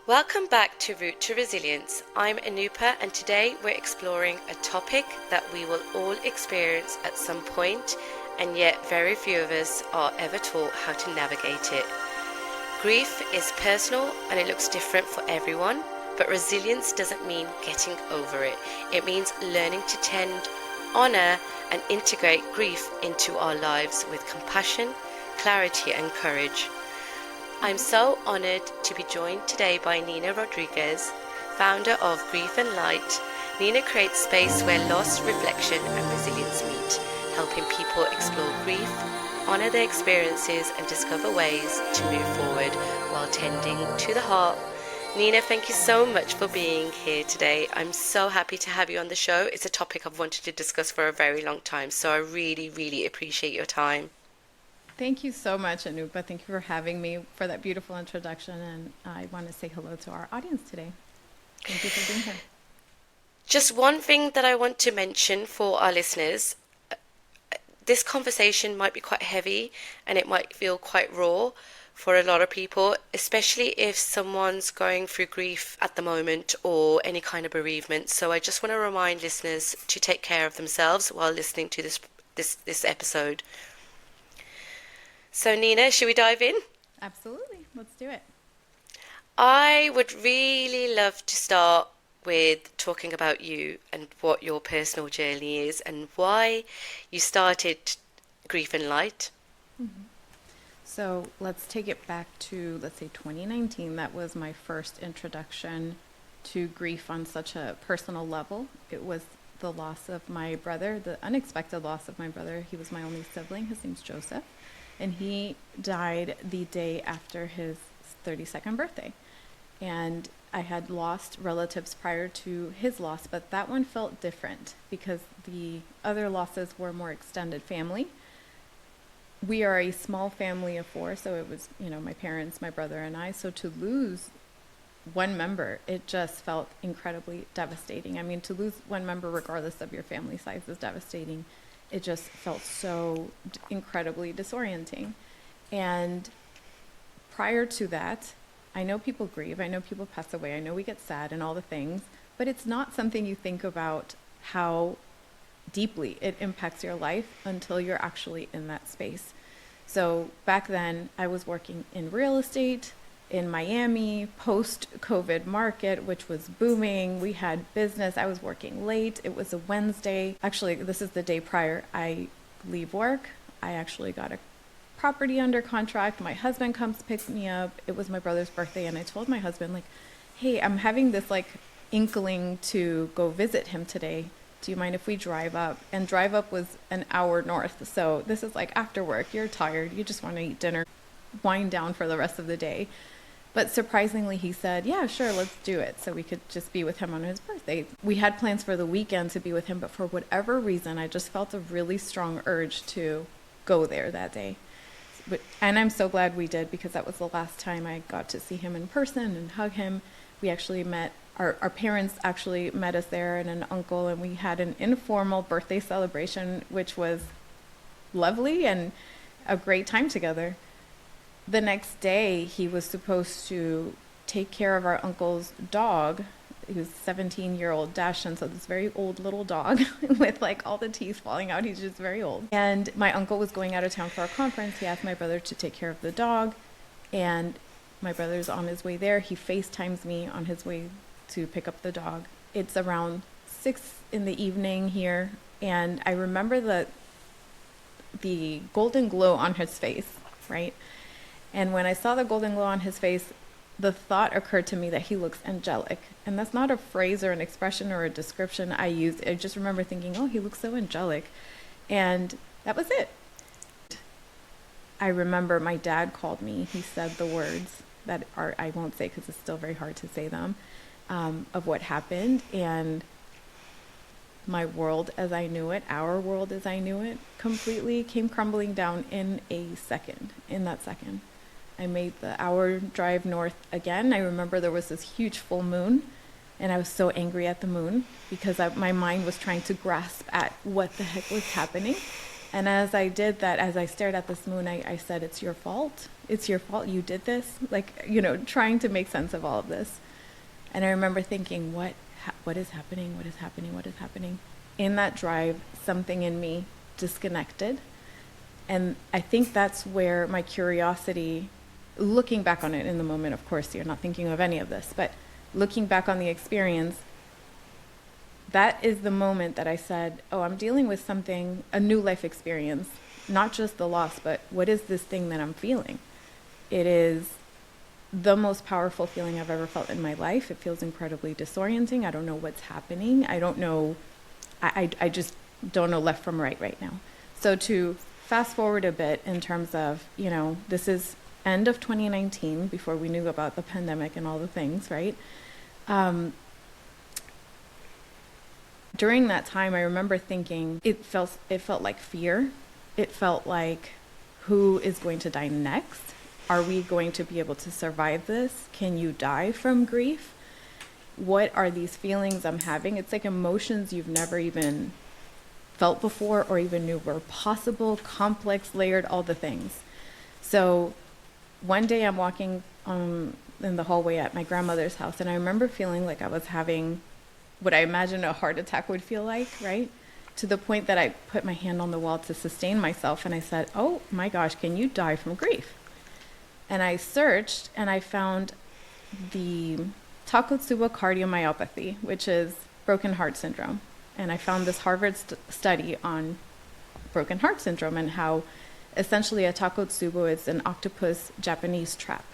Welcome back to Route to Resilience. I'm Anupa, and today we're exploring a topic that we will all experience at some point, and yet very few of us are ever taught how to navigate it. Grief is personal and it looks different for everyone, but resilience doesn't mean getting over it. It means learning to tend, honor, and integrate grief into our lives with compassion, clarity, and courage. I'm so honored to be joined today by Nina Rodriguez, founder of Grief and Light. Nina creates space where loss, reflection, and resilience meet, helping people explore grief, honor their experiences, and discover ways to move forward while tending to the heart. Nina, thank you so much for being here today. I'm so happy to have you on the show. It's a topic I've wanted to discuss for a very long time, so I really appreciate your time. Thank you so much, Anupa. Thank you for having me, for that beautiful introduction. And I want to say hello to our audience today. Thank you for being here. Just one thing that I want to mention for our listeners. This conversation might be quite heavy and it might feel quite raw for a lot of people, especially if someone's going through grief at the moment or any kind of bereavement. So I just want to remind listeners to take care of themselves while listening to this episode. So Nina, should we dive in? Absolutely. Let's do it. I would really love to start with talking about you and what your personal journey is and why you started Grief and Light. Mm-hmm. So let's take it back to, let's say, 2019. That was my first introduction to grief on such a personal level. It was the loss of my brother, the unexpected loss of my brother. He was my only sibling. His name's Joseph. And he died the day after his 32nd birthday. And I had lost relatives prior to his loss, but that one felt different because the other losses were more extended family. We are a small family of four, so it was, my parents, my brother, and I. So to lose one member, it just felt incredibly devastating. I mean, to lose one member, regardless of your family size, is devastating. It just felt so incredibly disorienting. And prior to that, I know people grieve, I know people pass away, I know we get sad and all the things, but it's not something you think about how deeply it impacts your life until you're actually in that space. So back then, I was working in real estate in Miami, post-COVID market, which was booming. We had business. I was working late. It was a Wednesday. Actually, this is the day prior I leave work. I actually got a property under contract. My husband comes, picks me up. It was my brother's birthday, and I told my husband, hey, I'm having this inkling to go visit him today. Do you mind if we drive up? And drive up was an hour north. So this is after work. You're tired. You just want to eat dinner, wind down for the rest of the day. But surprisingly, he said, yeah, sure, let's do it. So we could just be with him on his birthday. We had plans for the weekend to be with him, but for whatever reason, I just felt a really strong urge to go there that day. And I'm so glad we did, because that was the last time I got to see him in person and hug him. We actually met, our parents actually met us there, and an uncle, and we had an informal birthday celebration, which was lovely and a great time together. The next day, he was supposed to take care of our uncle's dog. He was a 17-year-old Dachshund, so this very old little dog with all the teeth falling out. He's just very old. And my uncle was going out of town for a conference. He asked my brother to take care of the dog, and my brother's on his way there. He FaceTimes me on his way to pick up the dog. It's around 6 in the evening here, and I remember the golden glow on his face, right? And when I saw the golden glow on his face, the thought occurred to me that he looks angelic. And that's not a phrase or an expression or a description I used. I just remember thinking, oh, he looks so angelic. And that was it. I remember my dad called me. He said the words that I won't say because it's still very hard to say them, of what happened. And my world as I knew it, our world as I knew it, completely came crumbling down in that second. I made the hour drive north again. I remember there was this huge full moon, and I was so angry at the moon because my mind was trying to grasp at what the heck was happening. And as I did that, as I stared at this moon, I said, it's your fault. It's your fault. You did this. Like, trying to make sense of all of this. And I remember thinking, what is happening? What is happening? What is happening? In that drive, something in me disconnected. And I think that's where my curiosity, looking back on it in the moment, of course, you're not thinking of any of this, but looking back on the experience, that is the moment that I said, oh, I'm dealing with something, a new life experience, not just the loss, but what is this thing that I'm feeling? It is the most powerful feeling I've ever felt in my life. It feels incredibly disorienting. I don't know what's happening. I don't know, I just don't know left from right now. So to fast forward a bit in terms of, this is end of 2019, before we knew about the pandemic and all the things, right? During that time, I remember thinking it felt like fear. It felt like, who is going to die next? Are we going to be able to survive this? Can you die from grief? What are these feelings I'm having? It's like emotions you've never even felt before or even knew were possible, complex, layered, all the things. So one day I'm walking in the hallway at my grandmother's house, and I remember feeling like I was having what I imagine a heart attack would feel like, right? To the point that I put my hand on the wall to sustain myself, and I said, oh my gosh, can you die from grief? And I searched, and I found the Takotsubo cardiomyopathy, which is broken heart syndrome. And I found this Harvard study on broken heart syndrome and how essentially a Takotsubo is an octopus Japanese trap.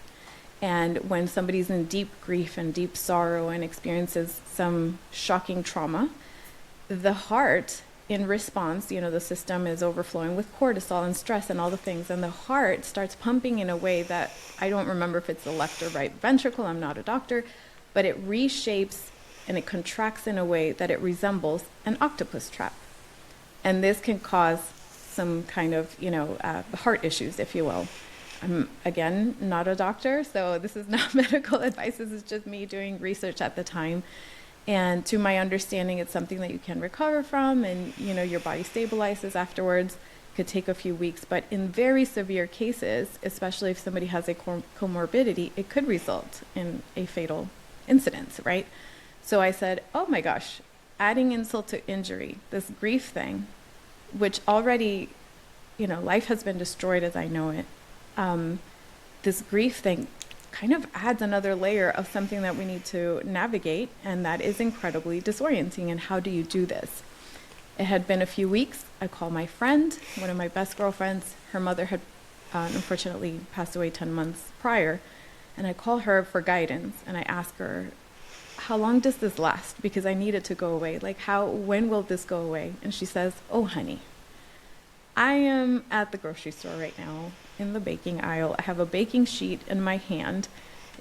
And when somebody's in deep grief and deep sorrow and experiences some shocking trauma, the heart, in response, the system is overflowing with cortisol and stress and all the things, and the heart starts pumping in a way that I don't remember if it's the left or right ventricle, I'm not a doctor, but it reshapes and it contracts in a way that it resembles an octopus trap. And this can cause some kind of, heart issues, if you will. I'm, again, not a doctor, so this is not medical advice. This is just me doing research at the time. And to my understanding, it's something that you can recover from, and, your body stabilizes afterwards. Could take a few weeks, but in very severe cases, especially if somebody has a comorbidity, it could result in a fatal incident, right? So I said, oh my gosh, adding insult to injury, this grief thing, which already, life has been destroyed as I know it. This grief thing kind of adds another layer of something that we need to navigate, and that is incredibly disorienting. And how do you do this? It had been a few weeks. I called my friend, one of my best girlfriends. Her mother had unfortunately passed away 10 months prior. And I call her for guidance, and I ask her, how long does this last? Because I need it to go away. Like, when will this go away? And she says, oh, honey, I am at the grocery store right now in the baking aisle. I have a baking sheet in my hand.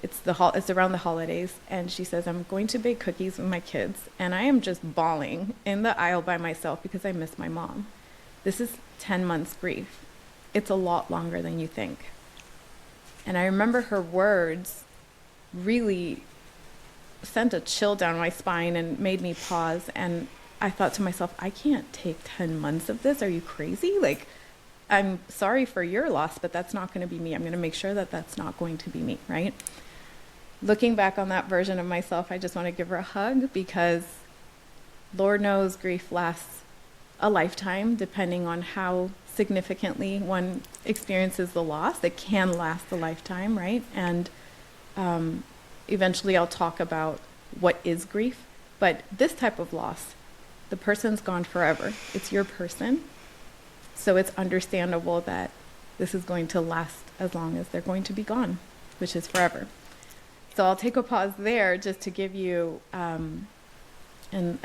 It's around the holidays. And she says, I'm going to bake cookies with my kids. And I am just bawling in the aisle by myself because I miss my mom. This is 10 months grief. It's a lot longer than you think. And I remember her words really sent a chill down my spine and made me pause. And I thought to myself, I can't take 10 months of this. Are you crazy? Like, I'm sorry for your loss, but that's not going to be me. I'm going to make sure that that's not going to be me, right? Looking back on that version of myself, I just want to give her a hug, because Lord knows grief lasts a lifetime, depending on how significantly one experiences the loss. It can last a lifetime, right? And eventually I'll talk about what is grief. But this type of loss, the person's gone forever. It's your person. So it's understandable that this is going to last as long as they're going to be gone, which is forever. So I'll take a pause there just to give you and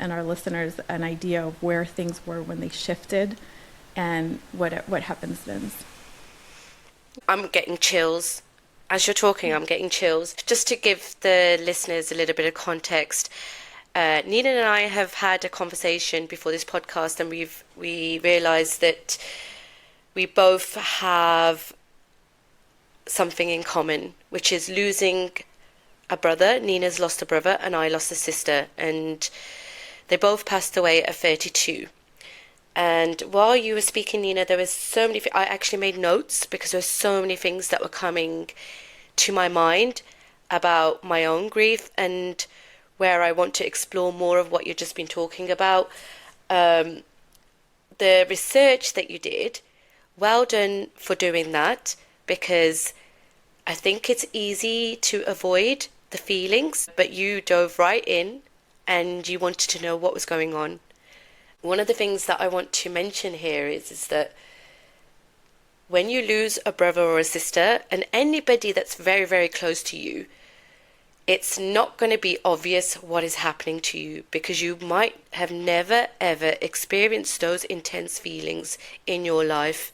our listeners an idea of where things were when they shifted and what happens then. I'm getting chills. As you're talking, I'm getting chills. Just to give the listeners a little bit of context, Nina and I have had a conversation before this podcast, and we realised that we both have something in common, which is losing a brother. Nina's lost a brother, and I lost a sister, and they both passed away at 32. And while you were speaking, Nina, there was so many. I actually made notes because there were so many things that were coming to my mind about my own grief and where I want to explore more of what you've just been talking about. Um, the research that you did, well done for doing that because I think it's easy to avoid the feelings, but you dove right in and you wanted to know what was going on. One of the things that I want to mention here is that when you lose a brother or a sister and anybody that's very, very close to you, it's not going to be obvious what is happening to you because you might have never ever experienced those intense feelings in your life,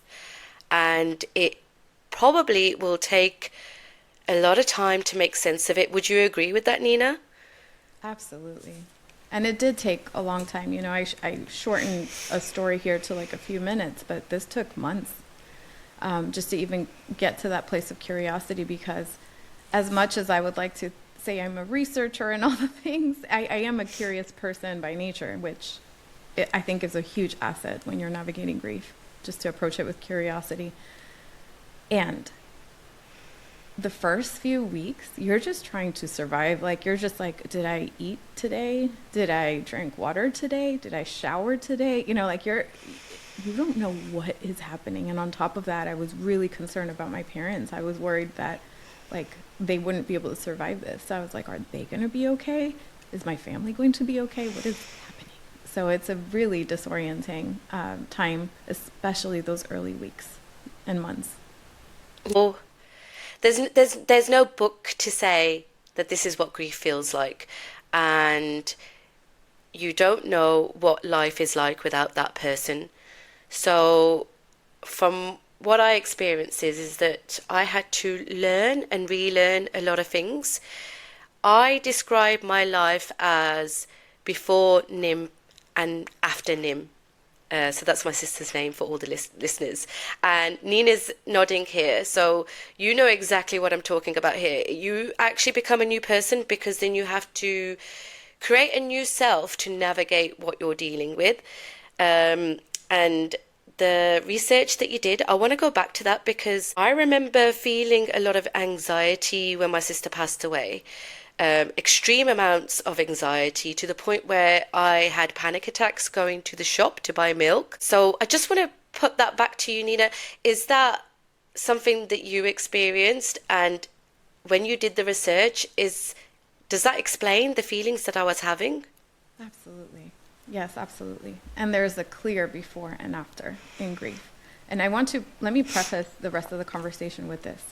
and it probably will take a lot of time to make sense of it. Would you agree with that, Nina? Absolutely. And it did take a long time. You know, I shortened a story here to like a few minutes, but this took months just to even get to that place of curiosity because as much as I would like to say I'm a researcher and all the things, I am a curious person by nature, which I think is a huge asset when you're navigating grief, just to approach it with curiosity. And the first few weeks, you're just trying to survive. Like, you're just like, did I eat today? Did I drink water today? Did I shower today? You know, like you don't know what is happening. And on top of that, I was really concerned about my parents. I was worried that like they wouldn't be able to survive this. So I was like, are they going to be okay? Is my family going to be okay? What is happening? So it's a really disorienting time, especially those early weeks and months. Well, there's no book to say that this is what grief feels like, and you don't know what life is like without that person. So, from what I experienced is that I had to learn and relearn a lot of things. I describe my life as before Nim and after Nim. So that's my sister's name for all the listeners. And Nina's nodding here. So you know exactly what I'm talking about here. You actually become a new person because then you have to create a new self to navigate what you're dealing with. And the research that you did, I want to go back to that because I remember feeling a lot of anxiety when my sister passed away. Extreme amounts of anxiety to the point where I had panic attacks going to the shop to buy milk. So I just want to put that back to you, Nina. Is that something that you experienced? And when you did the research, does that explain the feelings that I was having? Absolutely. Yes, absolutely. And there's a clear before and after in grief. And let me preface the rest of the conversation with this.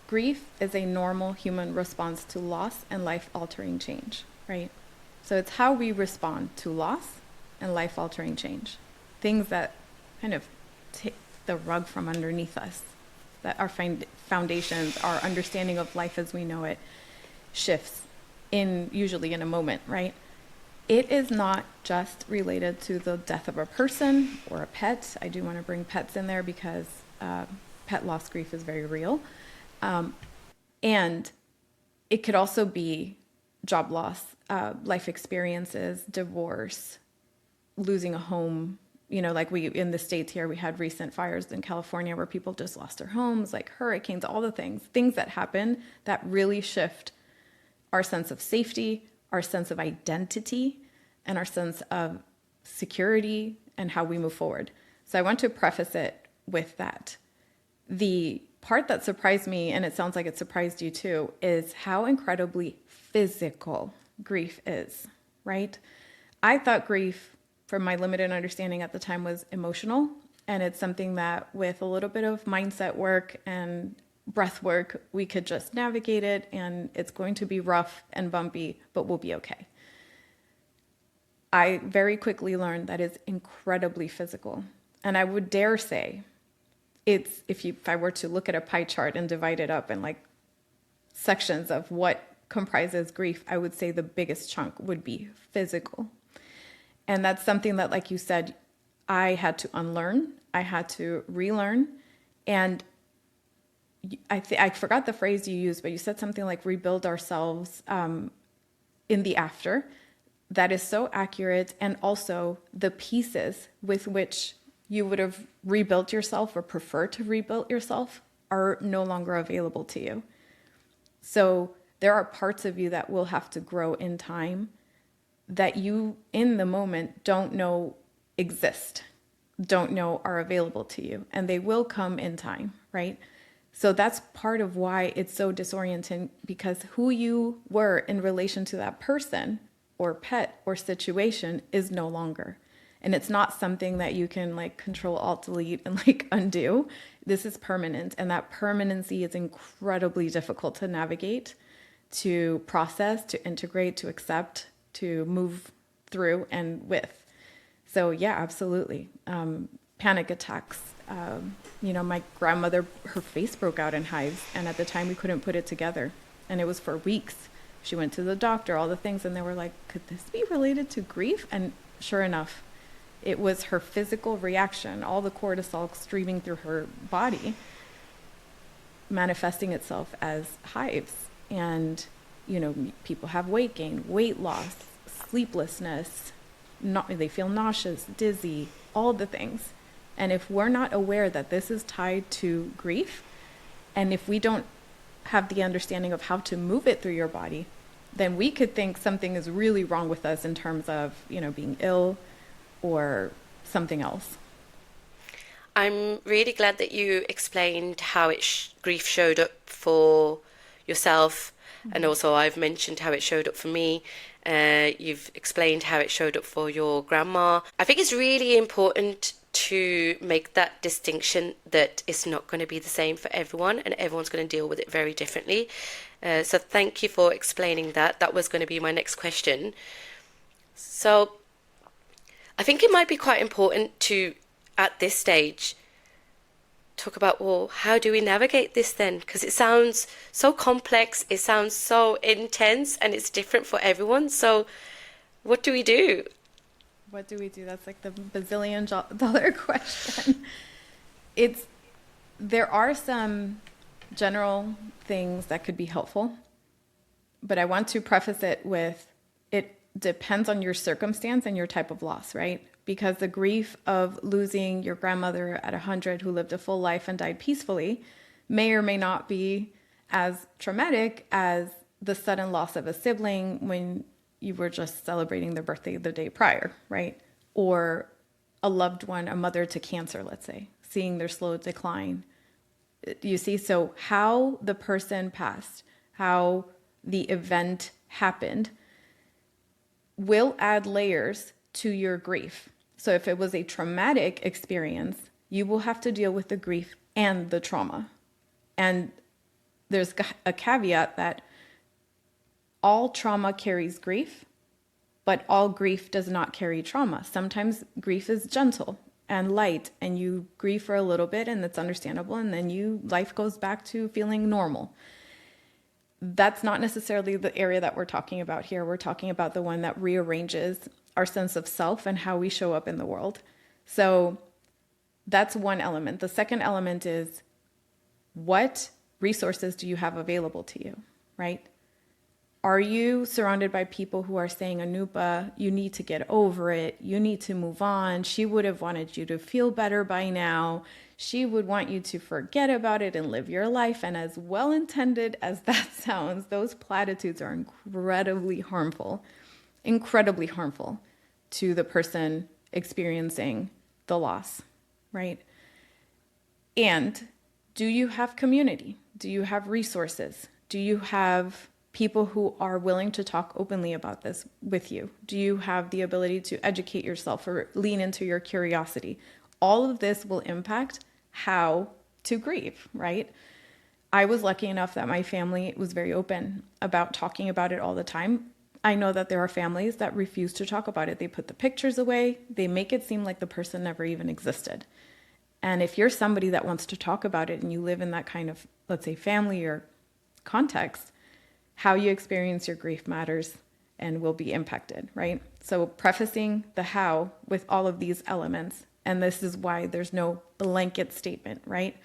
Grief is a normal human response to loss and life-altering change, right? So it's how we respond to loss and life-altering change. Things that kind of take the rug from underneath us, that our foundations, our understanding of life as we know it, shifts usually in a moment, right? It is not just related to the death of a person or a pet. I do want to bring pets in there because pet loss grief is very real. And it could also be job loss, life experiences, divorce, losing a home. You know, like in the States here, we had recent fires in California where people just lost their homes, like hurricanes, all the things that happen that really shift our sense of safety, our sense of identity, and our sense of security and how we move forward. So I want to preface it with that. The part that surprised me, and it sounds like it surprised you too, is how incredibly physical grief is, right? I thought grief, from my limited understanding at the time, was emotional. And it's something that with a little bit of mindset work and breath work, we could just navigate it, and it's going to be rough and bumpy, but we'll be okay. I very quickly learned that it's incredibly physical. And I would dare say, if I were to look at a pie chart and divide it up in like sections of what comprises grief, I would say the biggest chunk would be physical. And that's something that, like you said, I had to unlearn, I had to relearn. And I forgot the phrase you used, but you said something like rebuild ourselves in the after. that is so accurate. And also the pieces with which you would have rebuilt yourself or prefer to rebuild yourself are no longer available to you. So there are parts of you that will have to grow in time that you in the moment don't know exist, don't know are available to you, and they will come in time, right? So that's part of why it's so disorienting, because who you were in relation to that person or pet or situation is no longer. And it's not something that you can like control, alt, delete, and like undo. This is permanent. And that permanency is incredibly difficult to navigate, to process, to integrate, to accept, to move through and with. So yeah, absolutely. Panic attacks. My grandmother, her face broke out in hives. And at the time we couldn't put it together. And it was for weeks. She went to the doctor, all the things. And they were like, could this be related to grief? And sure enough, it was her physical reaction, all the cortisol streaming through her body, manifesting itself as hives. And, people have weight gain, weight loss, sleeplessness, they feel nauseous, dizzy, all the things. And if we're not aware that this is tied to grief, and if we don't have the understanding of how to move it through your body, then we could think something is really wrong with us in terms of, being ill or something else. I'm really glad that you explained how grief showed up for yourself, and also I've mentioned how it showed up for me. You've explained how it showed up for your grandma. I think it's really important to make that distinction that it's not going to be the same for everyone, and everyone's going to deal with it very differently. So thank you for explaining that. That was going to be my next question. So I think it might be quite important to, at this stage, talk about, well, how do we navigate this then? Because it sounds so complex, it sounds so intense, and it's different for everyone. So what do we do? What do we do? That's like the bazillion-dollar question. There are some general things that could be helpful, but I want to preface it with, it depends on your circumstance and your type of loss, right? Because the grief of losing your grandmother at 100 who lived a full life and died peacefully may or may not be as traumatic as the sudden loss of a sibling when you were just celebrating their birthday the day prior, right? Or a loved one, a mother to cancer, let's say, seeing their slow decline. You see, so how the person passed, how the event happened, will add layers to your grief. So if it was a traumatic experience, you will have to deal with the grief and the trauma. And there's a caveat that all trauma carries grief, but all grief does not carry trauma. Sometimes grief is gentle and light, and you grieve for a little bit, and that's understandable, and then life goes back to feeling normal. That's not necessarily the area that we're talking about here. We're talking about the one that rearranges our sense of self and how we show up in the world. So that's one element. The second element is, what resources do you have available to you, right? Are you surrounded by people who are saying, Anupa, you need to get over it. You need to move on. She would have wanted you to feel better by now. She would want you to forget about it and live your life. And as well-intended as that sounds, those platitudes are incredibly harmful to the person experiencing the loss, right? And do you have community? Do you have resources? Do you have people who are willing to talk openly about this with you? Do you have the ability to educate yourself or lean into your curiosity? All of this will impact how to grieve, right? I was lucky enough that my family was very open about talking about it all the time. I know that there are families that refuse to talk about it. They put the pictures away. They make it seem like the person never even existed. And if you're somebody that wants to talk about it and you live in that kind of, let's say, family or context, how you experience your grief matters and will be impacted, right? So prefacing the how with all of these elements, and this is why there's no blanket statement, right?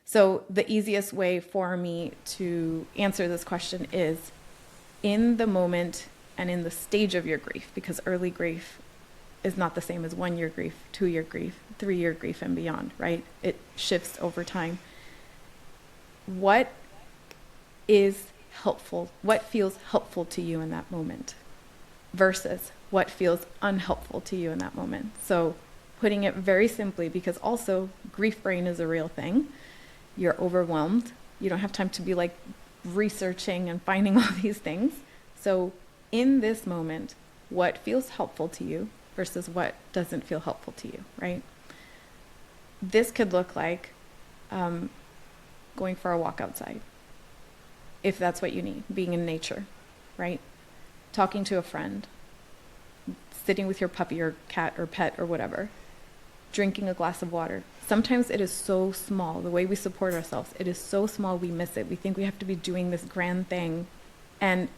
So the easiest way for me to answer this question is, in the moment, and in the stage of your grief, because early grief is not the same as 1-year grief, 2-year grief, 3-year grief, and beyond, right? It shifts over time. What is helpful? What feels helpful to you in that moment versus what feels unhelpful to you in that moment? So putting it very simply, because also grief brain is a real thing. You're overwhelmed. You don't have time to be like researching and finding all these things. So in this moment, what feels helpful to you versus what doesn't feel helpful to you, right? This could look like going for a walk outside, if that's what you need, being in nature, right? Talking to a friend, sitting with your puppy or cat or pet or whatever, drinking a glass of water. Sometimes it is so small, the way we support ourselves, it is so small we miss it. We think we have to be doing this grand thing. And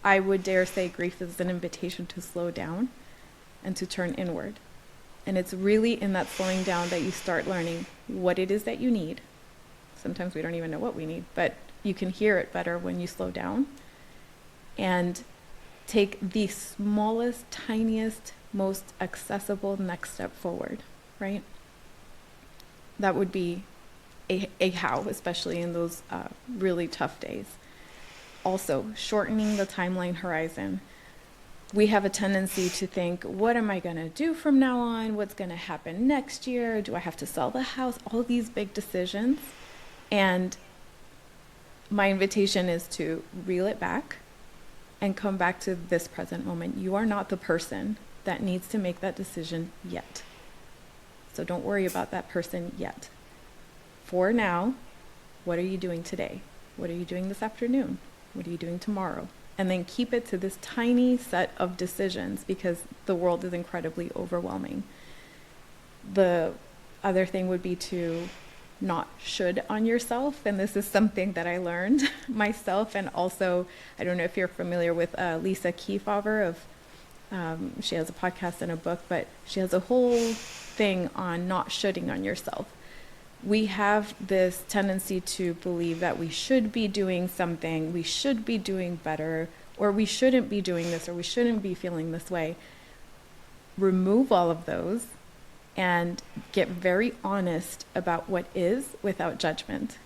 I would dare say grief is an invitation to slow down and to turn inward. And it's really in that slowing down that you start learning what it is that you need. Sometimes we don't even know what we need, but you can hear it better when you slow down and take the smallest, tiniest, most accessible next step forward, right? That would be a how, especially in those really tough days. Also, shortening the timeline horizon. We have a tendency to think, what am I going to do from now on? What's going to happen next year? Do I have to sell the house? All these big decisions. And my invitation is to reel it back and come back to this present moment. You are not the person that needs to make that decision yet. So don't worry about that person yet. For now, what are you doing today? What are you doing this afternoon? What are you doing tomorrow? And then keep it to this tiny set of decisions, because the world is incredibly overwhelming. The other thing would be to not should on yourself. And this is something that I learned myself. And also, I don't know if you're familiar with Lisa Kefauver of, she has a podcast and a book, but she has a whole thing on not shoulding on yourself. We have this tendency to believe that we should be doing something, we should be doing better, or we shouldn't be doing this, or we shouldn't be feeling this way. Remove all of those and get very honest about what is without judgment.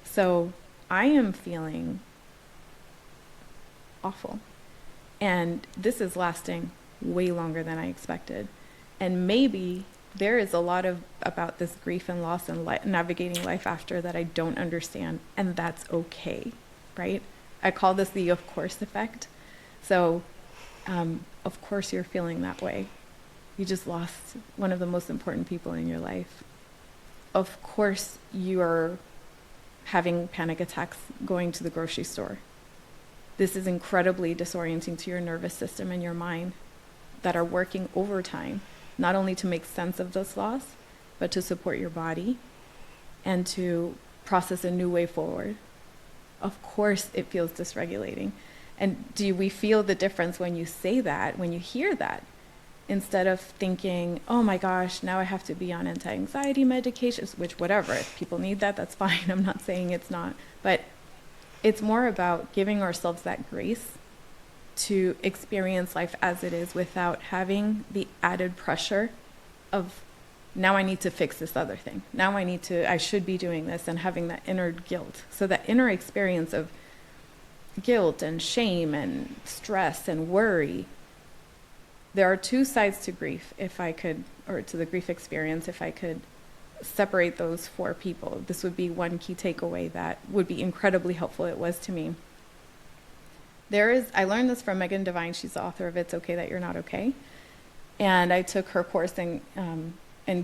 So I am feeling awful. And this is lasting way longer than I expected. And maybe there is a lot about this grief and loss and navigating life after that I don't understand. And that's okay, right? I call this the of course effect. So of course you're feeling that way. You just lost one of the most important people in your life. Of course you are having panic attacks going to the grocery store. This is incredibly disorienting to your nervous system and your mind that are working overtime, not only to make sense of this loss, but to support your body and to process a new way forward. Of course it feels dysregulating. And do we feel the difference when you say that, when you hear that? Instead of thinking, oh my gosh, now I have to be on anti-anxiety medications, which whatever, if people need that, that's fine. I'm not saying it's not. But it's more about giving ourselves that grace to experience life as it is without having the added pressure of, now I need to fix this other thing. Now I should be doing this, and having that inner guilt. So that inner experience of guilt and shame and stress and worry. There are two sides to grief, or to the grief experience, if I could separate those for people. This would be one key takeaway that would be incredibly helpful. It was to me. I learned this from Megan Devine. She's the author of It's Okay That You're Not Okay. And I took her course in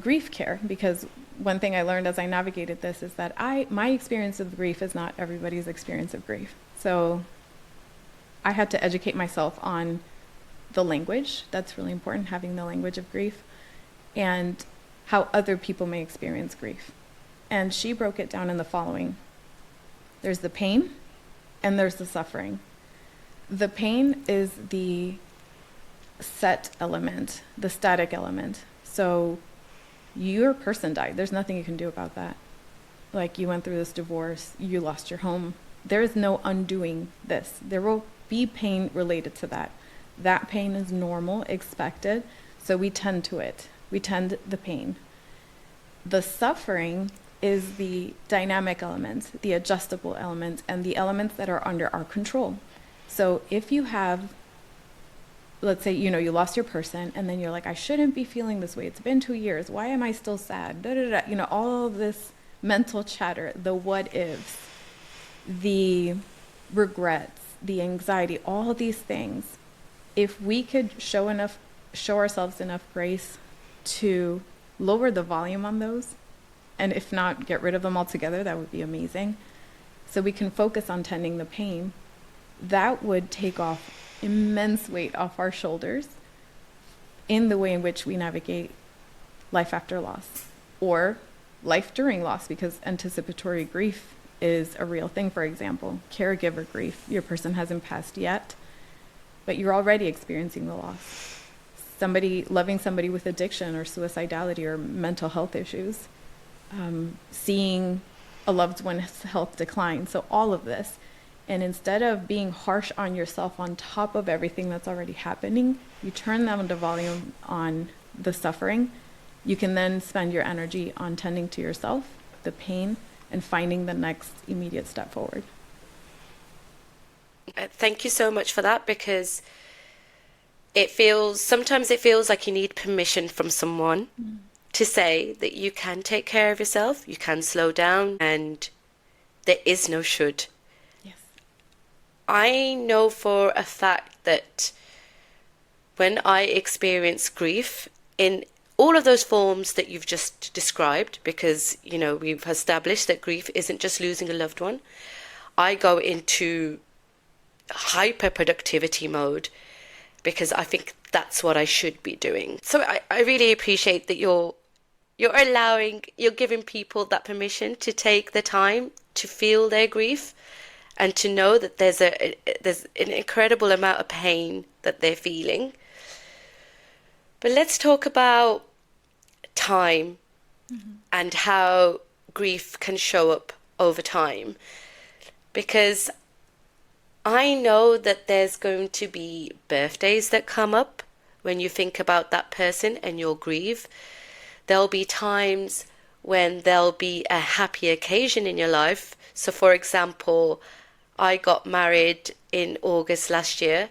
grief care, because one thing I learned as I navigated this is that my experience of grief is not everybody's experience of grief. So I had to educate myself on the language. That's really important, having the language of grief, and how other people may experience grief. And she broke it down in the following. There's the pain and there's the suffering. The pain is the set element, the static element. So your person died. There's nothing you can do about that. Like, you went through this divorce, you lost your home. There is no undoing this. There will be pain related to that. That pain is normal, expected, so we tend to it. We tend the pain. The suffering is the dynamic elements, the adjustable elements, and the elements that are under our control. So if you have, let's say, you lost your person, and then you're like, I shouldn't be feeling this way. It's been 2 years. Why am I still sad? Da, da, da. All of this mental chatter, the what ifs, the regrets, the anxiety, all of these things. If we could show ourselves enough grace to lower the volume on those, and if not, get rid of them altogether, that would be amazing. So we can focus on tending the pain. That would take off immense weight off our shoulders in the way in which we navigate life after loss, or life during loss, because anticipatory grief is a real thing. For example, caregiver grief. Your person hasn't passed yet, but you're already experiencing the loss. Loving somebody with addiction or suicidality or mental health issues, seeing a loved one's health decline. So all of this. And instead of being harsh on yourself on top of everything that's already happening, you turn down the volume on the suffering. You can then spend your energy on tending to yourself, the pain, and finding the next immediate step forward. Thank you so much for that, because sometimes it feels like you need permission from someone to say that you can take care of yourself, you can slow down, and there is no should. Yes. I know for a fact that when I experience grief in all of those forms that you've just described, because, we've established that grief isn't just losing a loved one, I go into hyper productivity mode because I think that's what I should be doing. So I really appreciate that you're giving people that permission to take the time to feel their grief and to know that there's an incredible amount of pain that they're feeling. But let's talk about time and how grief can show up over time, because I know that there's going to be birthdays that come up when you think about that person and you'll grieve. There'll be times when there'll be a happy occasion in your life. So, for example, I got married in August last year,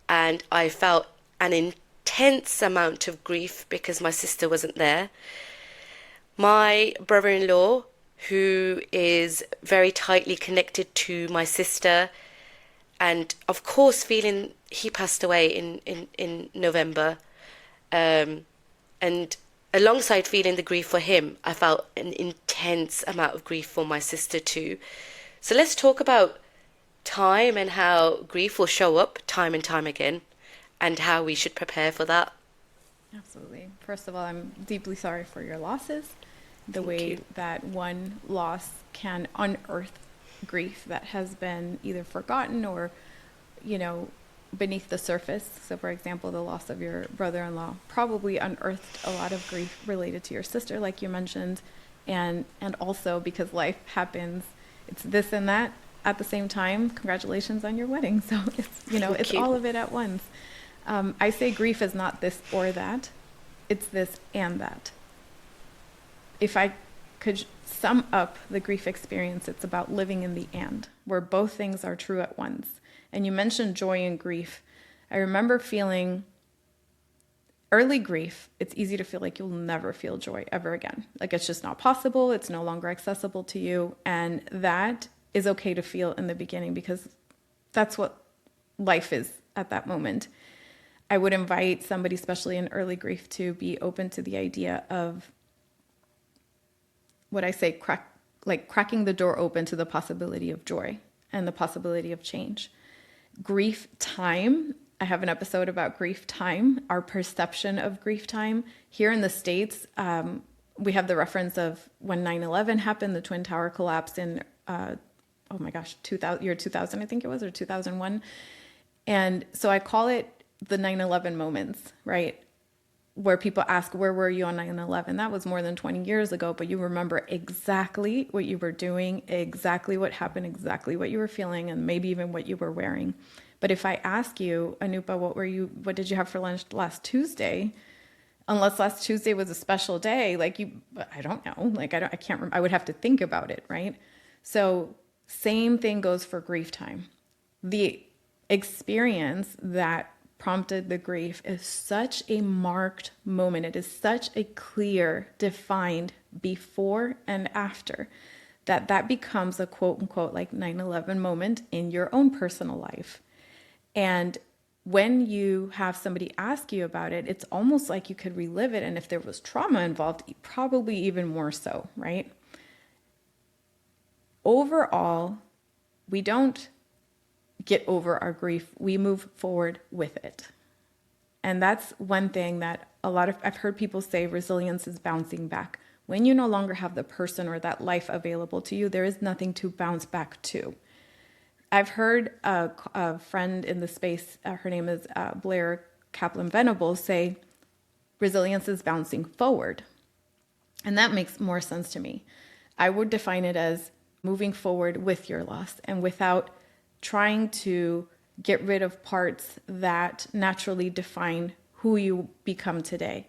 and I felt an intense amount of grief because my sister wasn't there. My brother-in-law, who is very tightly connected to my sister, and of course he passed away in November, and alongside feeling the grief for him, I felt an intense amount of grief for my sister too. So let's talk about time and how grief will show up time and time again, and how we should prepare for that. Absolutely. First of all, I'm deeply sorry for your losses. The Thank way you. that one loss can unearth grief that has been either forgotten or, beneath the surface. So, for example, the loss of your brother-in-law probably unearthed a lot of grief related to your sister, like you mentioned, and also because life happens, it's this and that at the same time. Congratulations on your wedding. So it's Thank you. all of it at once. I say grief is not this or that; it's this and that. If I could sum up the grief experience, it's about living in the and, where both things are true at once. And you mentioned joy and grief. I remember feeling early grief. It's easy to feel like you'll never feel joy ever again. Like it's just not possible. It's no longer accessible to you. And that is okay to feel in the beginning, because that's what life is at that moment. I would invite somebody, especially in early grief, to be open to the idea of what I say, cracking the door open to the possibility of joy and the possibility of change. Grief time. I have an episode about grief time, our perception of grief time. Here in the States, we have the reference of when 9/11 happened, the Twin Tower collapsed in, 2000, I think it was, or 2001. And so I call it the 9/11 moments, right? where people ask, where were you on 9/11? That was more than 20 years ago, but you remember exactly what you were doing, exactly what happened, exactly what you were feeling, and maybe even what you were wearing. But if I ask you, Anupa, what did you have for lunch last Tuesday? Unless last Tuesday was a special day, I don't know, I can't remember, I would have to think about it, right? So same thing goes for grief time. The experience that prompted the grief is such a marked moment. It is such a clear, defined before and after that becomes a quote unquote like 9/11 moment in your own personal life. And when you have somebody ask you about it, it's almost like you could relive it. And if there was trauma involved, probably even more so, right? Overall, we don't get over our grief, we move forward with it. And that's one thing that I've heard people say resilience is bouncing back. When you no longer have the person or that life available to you, there is nothing to bounce back to. I've heard a friend in the space, her name is Blair Kaplan Venables, say resilience is bouncing forward. And that makes more sense to me. I would define it as moving forward with your loss and without trying to get rid of parts that naturally define who you become today.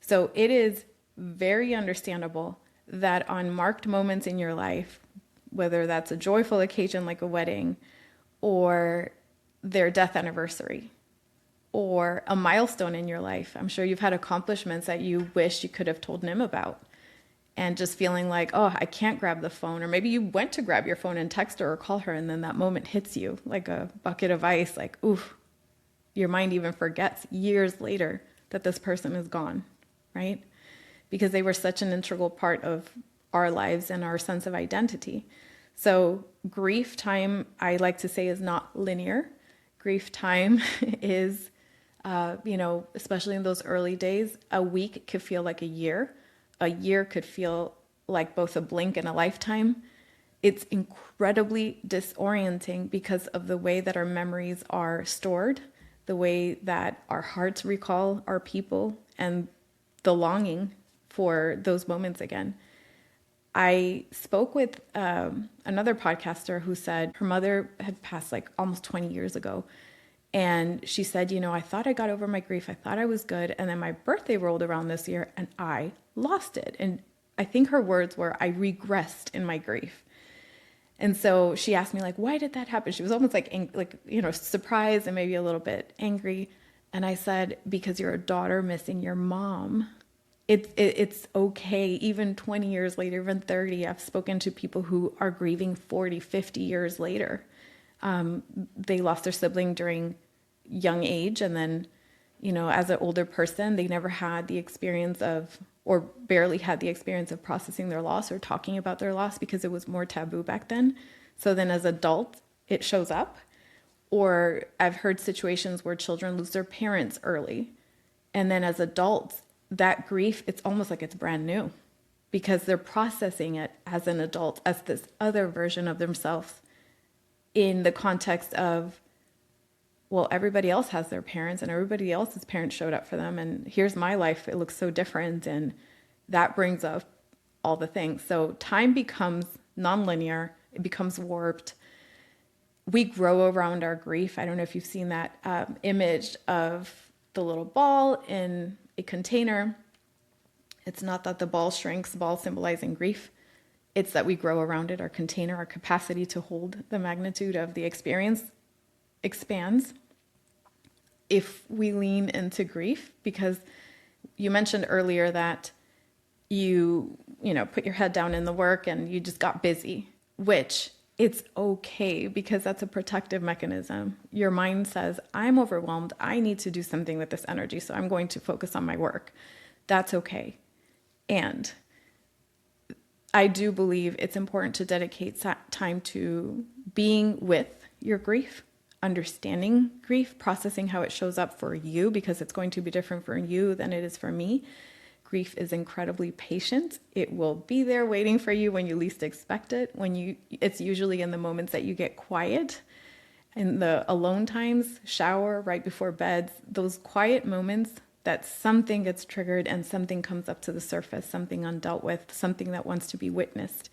So it is very understandable that on marked moments in your life, whether that's a joyful occasion like a wedding or their death anniversary or a milestone in your life, I'm sure you've had accomplishments that you wish you could have told Nim about. And just feeling like, oh, I can't grab the phone. Or maybe you went to grab your phone and text her or call her, and then that moment hits you like a bucket of ice, like, oof. Your mind even forgets years later that this person is gone, right? Because they were such an integral part of our lives and our sense of identity. So grief time, I like to say, is not linear. Grief time is, especially in those early days, a week could feel like a year. A year could feel like both a blink and a lifetime. It's incredibly disorienting because of the way that our memories are stored, the way that our hearts recall our people, and the longing for those moments again. I spoke with another podcaster who said her mother had passed like almost 20 years ago. And she said, I thought I got over my grief. I thought I was good. And then my birthday rolled around this year and I lost it. And I think her words were, I regressed in my grief. And so she asked me, why did that happen? She was almost surprised and maybe a little bit angry. And I said, because you're a daughter missing your mom. It's okay. Even 20 years later, even 30, I've spoken to people who are grieving 40, 50 years later. They lost their sibling during young age. And then, as an older person, they never had the experience of, or barely had the experience of processing their loss or talking about their loss because it was more taboo back then. So then as adults, it shows up. Or I've heard situations where children lose their parents early. And then as adults, that grief, it's almost like it's brand new because they're processing it as an adult, as this other version of themselves in the context of, well, everybody else has their parents and everybody else's parents showed up for them. And here's my life. It looks so different. And that brings up all the things. So time becomes nonlinear. It becomes warped. We grow around our grief. I don't know if you've seen that image of the little ball in a container. It's not that the ball shrinks, ball symbolizing grief. It's that we grow around it. Our container, our capacity to hold the magnitude of the experience expands if we lean into grief, because you mentioned earlier that you put your head down in the work and you just got busy, which it's okay because that's a protective mechanism. Your mind says, I'm overwhelmed. I need to do something with this energy, so I'm going to focus on my work. That's okay. And I do believe it's important to dedicate time to being with your grief, understanding grief, processing how it shows up for you, because it's going to be different for you than it is for me. Grief is incredibly patient. It will be there waiting for you when you least expect it. It's usually in the moments that you get quiet, in the alone times, shower, right before bed. Those quiet moments that something gets triggered and something comes up to the surface, something undealt with, something that wants to be witnessed.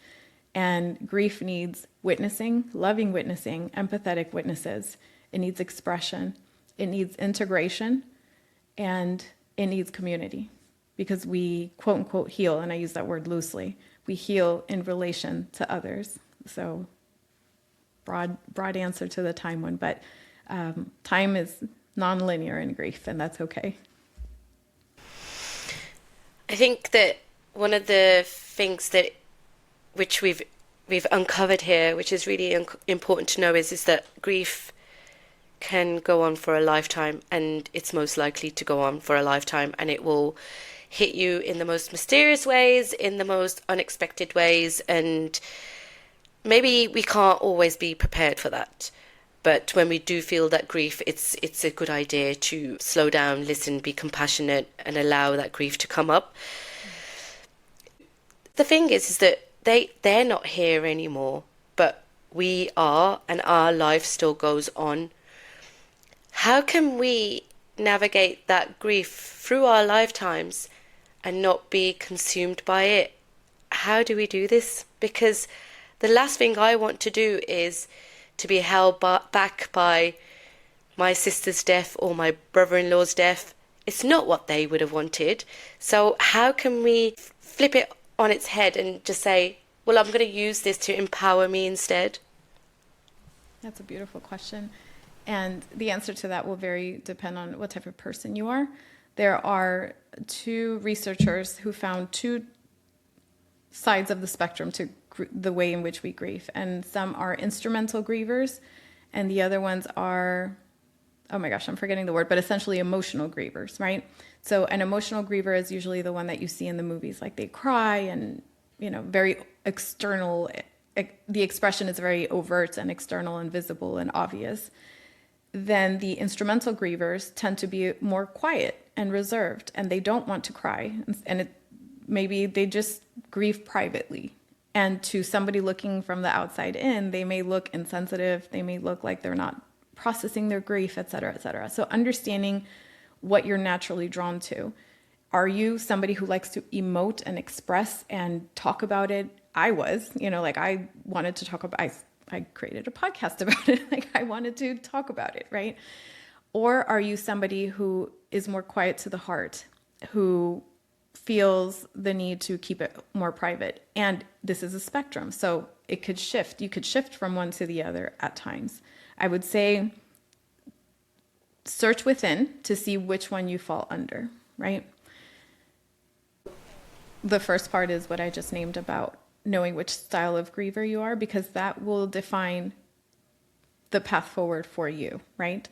And grief needs witnessing, loving witnessing, empathetic witnesses. It needs expression. It needs integration. And it needs community. Because we, quote unquote, heal, and I use that word loosely. We heal in relation to others. So broad answer to the time one. But time is non-linear in grief, and that's okay. I think that one of the things that which we've uncovered here, which is really important to know, is that grief can go on for a lifetime, and it's most likely to go on for a lifetime, and it will hit you in the most mysterious ways, in the most unexpected ways, and maybe we can't always be prepared for that. But when we do feel that grief, it's a good idea to slow down, listen, be compassionate, and allow that grief to come up. The thing is that they're not here anymore, but we are, and our life still goes on. How can we navigate that grief through our lifetimes and not be consumed by it? How do we do this? Because the last thing I want to do is to be held back by my sister's death or my brother-in-law's death. It's not what they would have wanted. So how can we flip it on its head and just say, well, I'm going to use this to empower me instead? That's a beautiful question. And the answer to that will depend on what type of person you are. There are two researchers who found two sides of the spectrum to the way in which we grieve. And some are instrumental grievers, and the other ones are, oh my gosh, I'm forgetting the word, but essentially emotional grievers, right? So an emotional griever is usually the one that you see in the movies, like they cry and, very external. The expression is very overt and external and visible and obvious. Then the instrumental grievers tend to be more quiet and reserved, and they don't want to cry. And maybe they just grieve privately. And to somebody looking from the outside in, they may look insensitive. They may look like they're not processing their grief, et cetera, et cetera. So understanding what you're naturally drawn to. Are you somebody who likes to emote and express and talk about it? I was, I wanted to talk about, I created a podcast about it. I wanted to talk about it, right? Or are you somebody who is more quiet to the heart, who feels the need to keep it more private? And this is a spectrum, so it could shift. You could shift from one to the other at times. I would say search within to see which one you fall under, right? The first part is what I just named about knowing which style of griever you are, because that will define the path forward for you, right?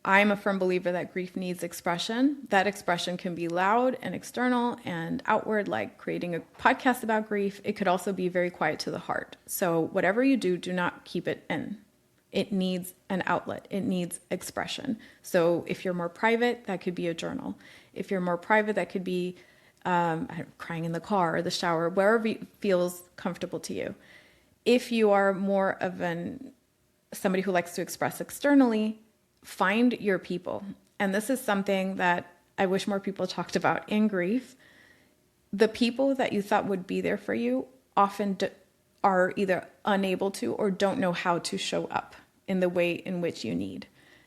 I'm a firm believer that grief needs expression. That expression can be loud and external and outward, like creating a podcast about grief. It could also be very quiet to the heart. So whatever you do, do not keep it in. It needs an outlet. It needs expression. So if you're more private, that could be a journal. If you're more private, that could be crying in the car or the shower, wherever it feels comfortable to you. If you are more of somebody who likes to express externally, find your people. And this is something that I wish more people talked about in grief. The people that you thought would be there for you often are either unable to or don't know how to show up in the way in which you need.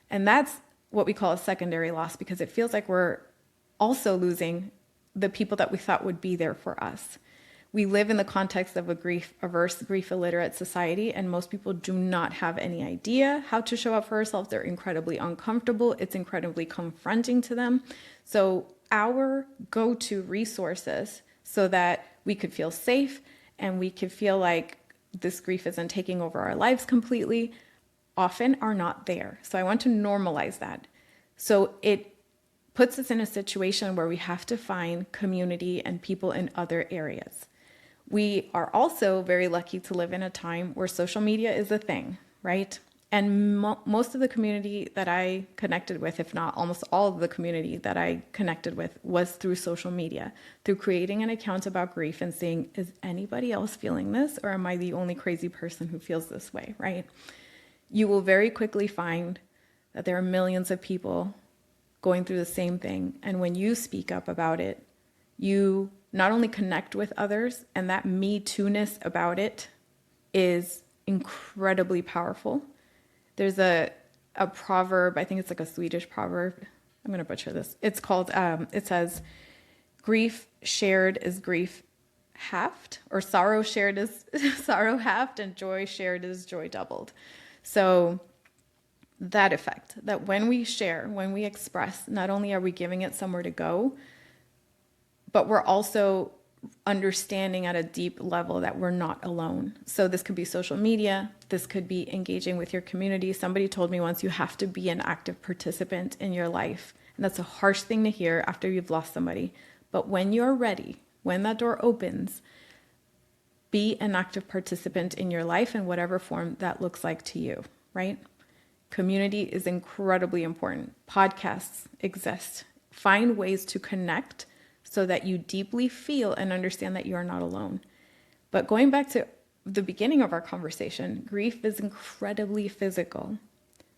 And that's what we call a secondary loss, because it feels like we're also losing the people that we thought would be there for us. We live in the context of a grief-averse, grief-illiterate society, and most people do not have any idea how to show up for ourselves. They're incredibly uncomfortable. It's incredibly confronting to them. So our go-to resources so that we could feel safe and we could feel like this grief isn't taking over our lives completely often are not there. So I want to normalize that. So it puts us in a situation where we have to find community and people in other areas. We are also very lucky to live in a time where social media is a thing, right? And most of the community that I connected with, if not almost all of the community that I connected with, was through social media, through creating an account about grief and seeing, is anybody else feeling this, or am I the only crazy person who feels this way, right? You will very quickly find that there are millions of people going through the same thing. And when you speak up about it, you not only connect with others, and that me too-ness about it is incredibly powerful. There's a proverb, I think it's like a Swedish proverb. I'm going to butcher this. It's called, it says, grief shared is grief halved, or sorrow shared is sorrow halved, and joy shared is joy doubled. So that effect, that when we share, when we express, not only are we giving it somewhere to go, but we're also understanding at a deep level that we're not alone. So this could be social media. This could be engaging with your community. Somebody told me once, you have to be an active participant in your life. And that's a harsh thing to hear after you've lost somebody. But when you're ready, when that door opens, be an active participant in your life in whatever form that looks like to you, right? Community is incredibly important. Podcasts exist. Find ways to connect so that you deeply feel and understand that you are not alone. But going back to the beginning of our conversation, grief is incredibly physical.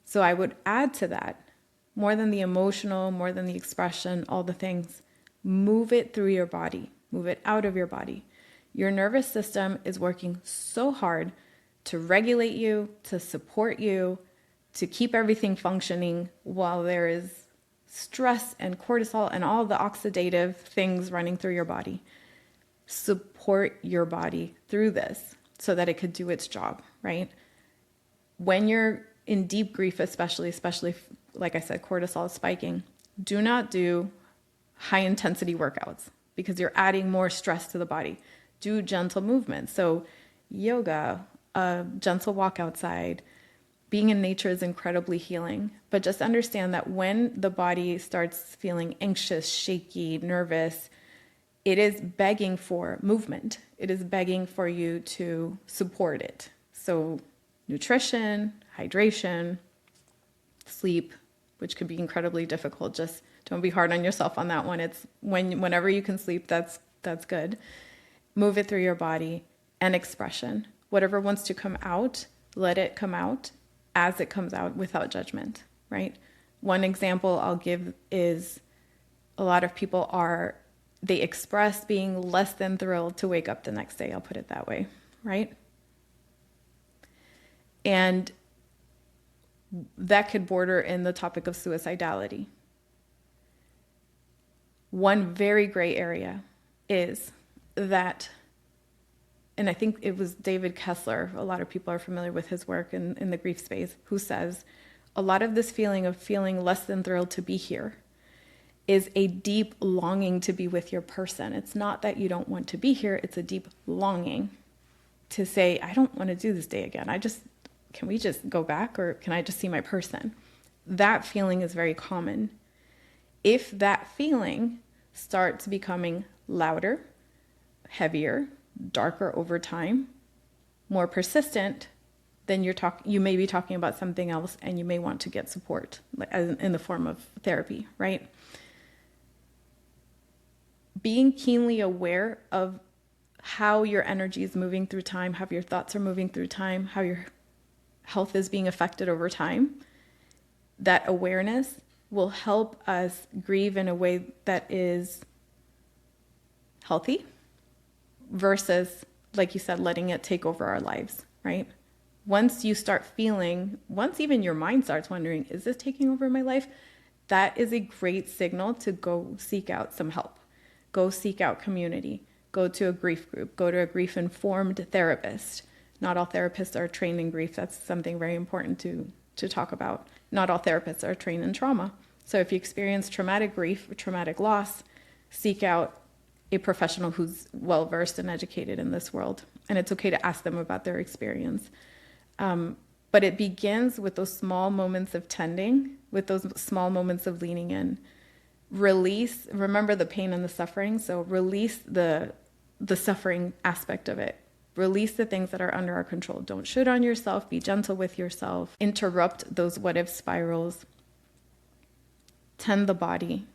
So I would add to that, more than the emotional, more than the expression, all the things, move it through your body, move it out of your body. Your nervous system is working so hard to regulate you, to support you, to keep everything functioning while there is stress and cortisol and all the oxidative things running through your body. Support your body through this so that it could do its job, right? When you're in deep grief, especially like I said, cortisol is spiking, do not do high intensity workouts because you're adding more stress to the body. Do gentle movements. So yoga, a gentle walk outside, being in nature is incredibly healing, but just understand that when the body starts feeling anxious, shaky, nervous, it is begging for movement. It is begging for you to support it. So nutrition, hydration, sleep, which could be incredibly difficult. Just don't be hard on yourself on that one. It's whenever you can sleep, that's good. Move it through your body, and expression. Whatever wants to come out, let it come out as it comes out without judgment, right? One example I'll give is a lot of people they express being less than thrilled to wake up the next day. I'll put it that way, right? And that could border in the topic of suicidality. One very gray area is that, and I think it was David Kessler, a lot of people are familiar with his work in the grief space, who says a lot of this feeling of feeling less than thrilled to be here is a deep longing to be with your person. It's not that you don't want to be here, it's a deep longing to say, I don't want to do this day again. Can we just go back, or can I just see my person? That feeling is very common. If that feeling starts becoming louder, heavier, darker over time, more persistent, then you may be talking about something else, and you may want to get support in the form of therapy, right? Being keenly aware of how your energy is moving through time, how your thoughts are moving through time, how your health is being affected over time, that awareness will help us grieve in a way that is healthy versus, like you said, letting it take over our lives, right? Once even your mind starts wondering, is this taking over my life? That is a great signal to go seek out some help. Go seek out community. Go to a grief group. Go to a grief-informed therapist. Not all therapists are trained in grief. That's something very important to talk about. Not all therapists are trained in trauma. So if you experience traumatic grief or traumatic loss, seek out a professional who's well-versed and educated in this world. And it's okay to ask them about their experience. But it begins with those small moments of tending, with those small moments of leaning in. Remember the pain and the suffering, so release the suffering aspect of it. Release the things that are under our control. Don't shoot on yourself. Be gentle with yourself. Interrupt those what-if spirals. Tend the body.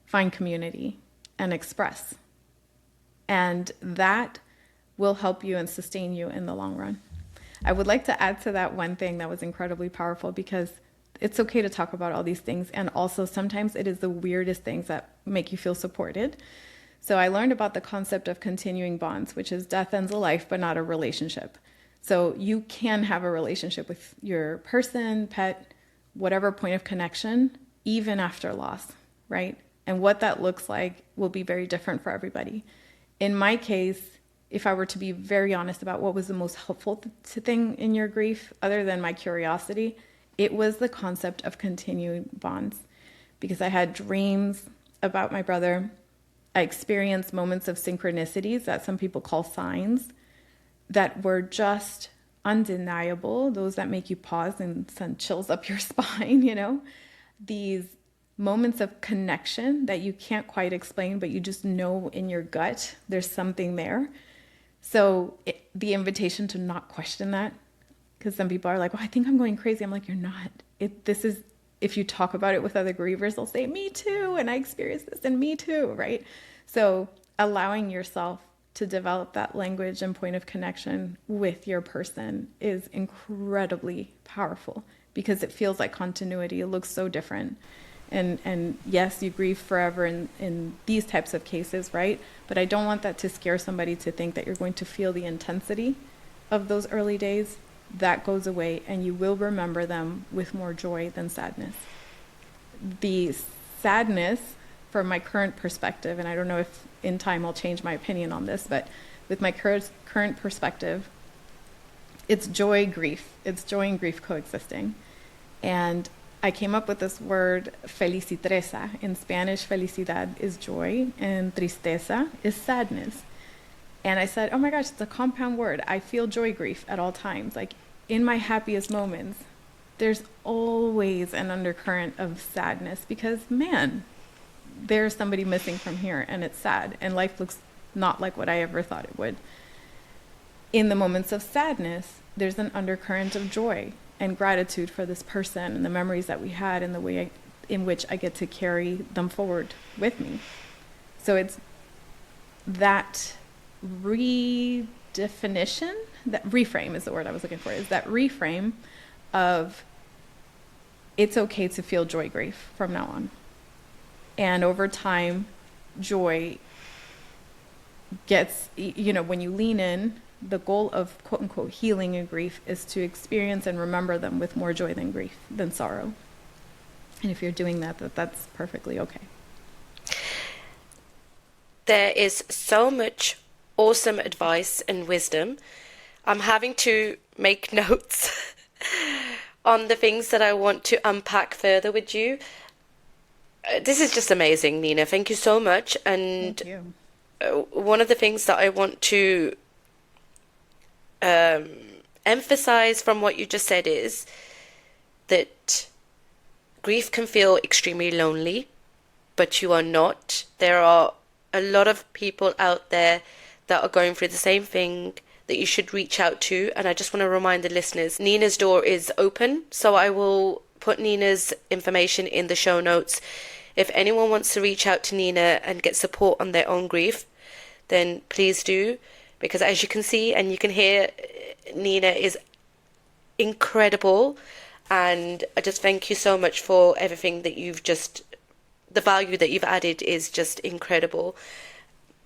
Find community and express. And that will help you and sustain you in the long run. I would like to add to that one thing that was incredibly powerful, because it's okay to talk about all these things. And also sometimes it is the weirdest things that make you feel supported. So I learned about the concept of continuing bonds, which is death ends a life, but not a relationship. So you can have a relationship with your person, pet, whatever point of connection, even after loss, right? And what that looks like will be very different for everybody. In my case, if I were to be very honest about what was the most helpful thing in your grief, other than my curiosity, it was the concept of continuing bonds. Because I had dreams about my brother. I experienced moments of synchronicities that some people call signs that were just undeniable, those that make you pause and send chills up your spine, you know? These moments of connection that you can't quite explain, but you just know in your gut there's something there. So the invitation to not question that, because some people are like, well, I think I'm going crazy. I'm like, you're not. This is, if you talk about it with other grievers, they'll say, me too, and I experienced this, and me too, right? So allowing yourself to develop that language and point of connection with your person is incredibly powerful, because it feels like continuity. It looks so different. And yes, you grieve forever in these types of cases, right? But I don't want that to scare somebody to think that you're going to feel the intensity of those early days. That goes away, and you will remember them with more joy than sadness. The sadness, from my current perspective, and I don't know if in time I'll change my opinion on this, but with my current perspective, it's joy, grief. It's joy and grief coexisting. And I came up with this word, felicitresa. In Spanish, felicidad is joy, and tristeza is sadness. And I said, oh my gosh, it's a compound word. I feel joy, grief at all times. Like in my happiest moments, there's always an undercurrent of sadness, because man, there's somebody missing from here, and it's sad, and life looks not like what I ever thought it would. In the moments of sadness, there's an undercurrent of joy and gratitude for this person and the memories that we had and the way in which I get to carry them forward with me. So it's that redefinition, that reframe is the word I was looking for, is that reframe of it's okay to feel joy, grief from now on. And over time, joy gets, when you lean in, the goal of quote unquote healing and grief is to experience and remember them with more joy than grief, than sorrow. And if you're doing that, that's perfectly okay. There is so much awesome advice and wisdom. I'm having to make notes on the things that I want to unpack further with you. This is just amazing, Nina. Thank you so much. And Thank you. One of the things that I want to emphasize from what you just said is that grief can feel extremely lonely, but you are not. There are a lot of people out there that are going through the same thing that you should reach out to. And I just want to remind the listeners, Nina's door is open, so I will put Nina's information in the show notes. If anyone wants to reach out to Nina and get support on their own grief, then please do. Because as you can see and you can hear, Nina is incredible. And I just thank you so much for everything that the value that you've added is just incredible.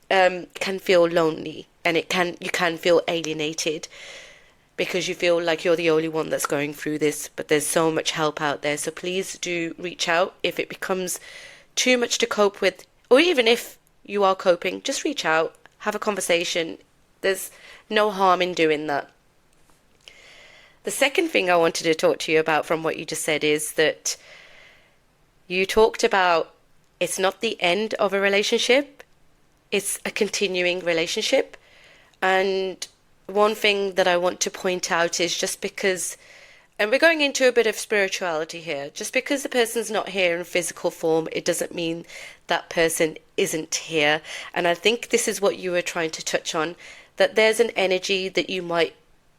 Can feel lonely, and you can feel alienated because you feel like you're the only one that's going through this, but there's so much help out there. So please do reach out. If it becomes too much to cope with, or even if you are coping, just reach out, have a conversation. There's no harm in doing that. The second thing I wanted to talk to you about from what you just said is that you talked about it's not the end of a relationship, it's a continuing relationship. And one thing that I want to point out is just because, and we're going into a bit of spirituality here, just because the person's not here in physical form, it doesn't mean that person isn't here. And I think this is what you were trying to touch on, that there's an energy that you might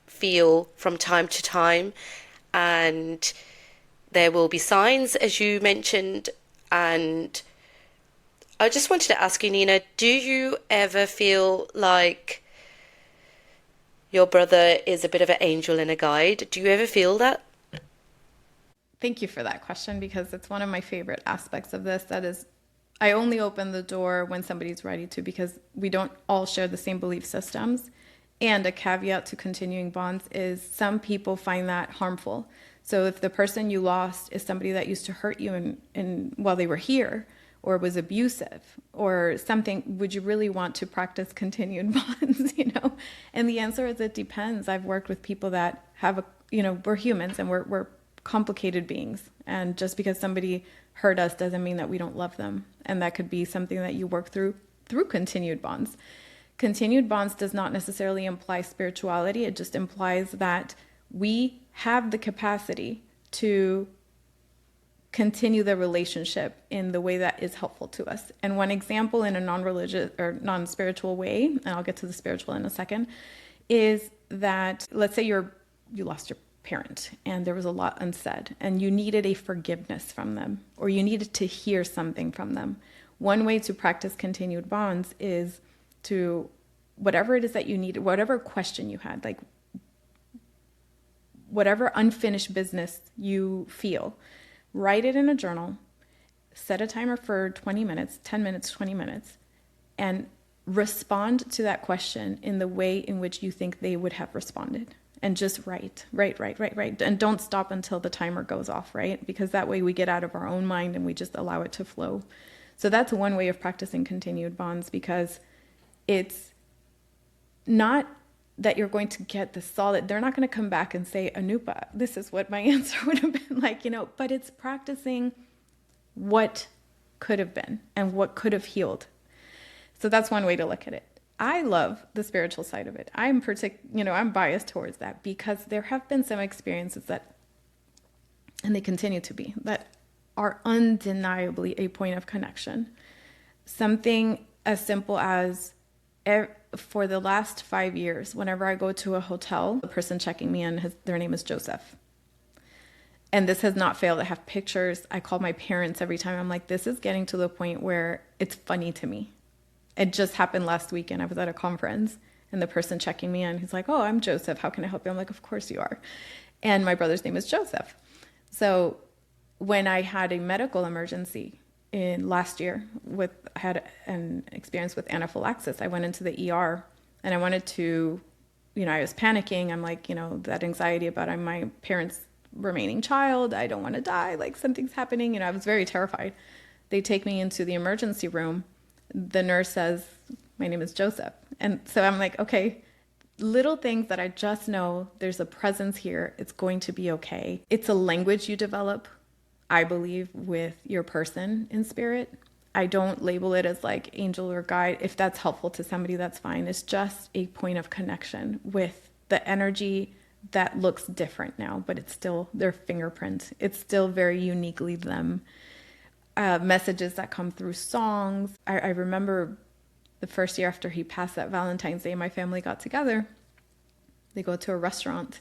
feel from time to time, and there will be signs, as you mentioned. And I just wanted to ask you, Nina, do you ever feel like your brother is a bit of an angel and a guide? Do you ever feel that? Thank you for that question, because it's one of my favorite aspects of this. That is, I only open the door when somebody's ready to, because we don't all share the same belief systems. And a caveat to continuing bonds is some people find that harmful. So if the person you lost is somebody that used to hurt you while they were here, or was abusive or something, would you really want to practice continued bonds, And the answer is it depends. I've worked with people that have we're humans and we're complicated beings. And just because somebody hurt us doesn't mean that we don't love them. And that could be something that you work through continued bonds. Continued bonds does not necessarily imply spirituality. It just implies that we have the capacity to continue the relationship in the way that is helpful to us. And one example in a non-religious or non-spiritual way, and I'll get to the spiritual in a second, is that let's say you lost your parent and there was a lot unsaid and you needed a forgiveness from them, or you needed to hear something from them. One way to practice continued bonds is to, whatever it is that you needed, whatever question you had, like whatever unfinished business you feel, write it in a journal, set a timer for 20 minutes, 10 minutes, 20 minutes, and respond to that question in the way in which you think they would have responded. And just write. And don't stop until the timer goes off, right? Because that way we get out of our own mind and we just allow it to flow. So that's one way of practicing continued bonds, because it's not that you're going to get the solid, they're not going to come back and say, Anupa, this is what my answer would have been like, but it's practicing what could have been and what could have healed. So that's one way to look at it. I love the spiritual side of it. I'm biased towards that, because there have been some experiences that, and they continue to be, that are undeniably a point of connection. Something as simple as, for the last 5 years, whenever I go to a hotel, the person checking me in, their name is Joseph. And this has not failed. I have pictures. I call my parents every time. I'm like, this is getting to the point where it's funny to me. It just happened last weekend. I was at a conference and the person checking me in, he's like, oh, I'm Joseph. How can I help you? I'm like, of course you are. And my brother's name is Joseph. So when I had a medical emergency in last year, I had an experience with anaphylaxis. I went into the ER and I wanted to, I was panicking. I'm like, that anxiety about my parents' remaining child. I don't want to die. Like something's happening. I was very terrified. They take me into the emergency room. The nurse says, my name is Joseph. And so I'm like, okay, little things that I just know there's a presence here. It's going to be okay. It's a language you develop, I believe, with your person in spirit. I don't label it as like angel or guide. If that's helpful to somebody, that's fine. It's just a point of connection with the energy that looks different now, but it's still their fingerprint. It's still very uniquely them. Messages that come through songs. I remember the first year after he passed, that Valentine's Day, my family got together. They go to a restaurant